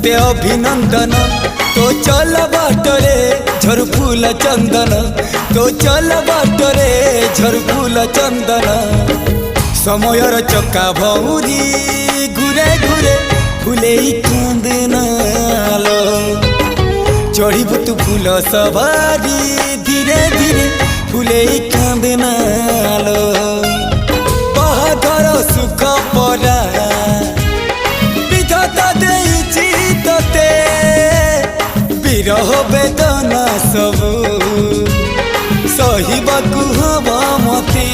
तोते अभिनंदन तो चल बाटरे झर फूल चंदन तो चल बाटरे झर फूल चंदन समयर चक्का भौरी घुरे घुरे फुले कांदनालो चढ़ीबु तू फूल सवारी धीरे धीरे फुले कांदनालो बाहाघर सुख परा विधाता देइछि तोते विरह वेदना सबु सहिबाकु हब मते।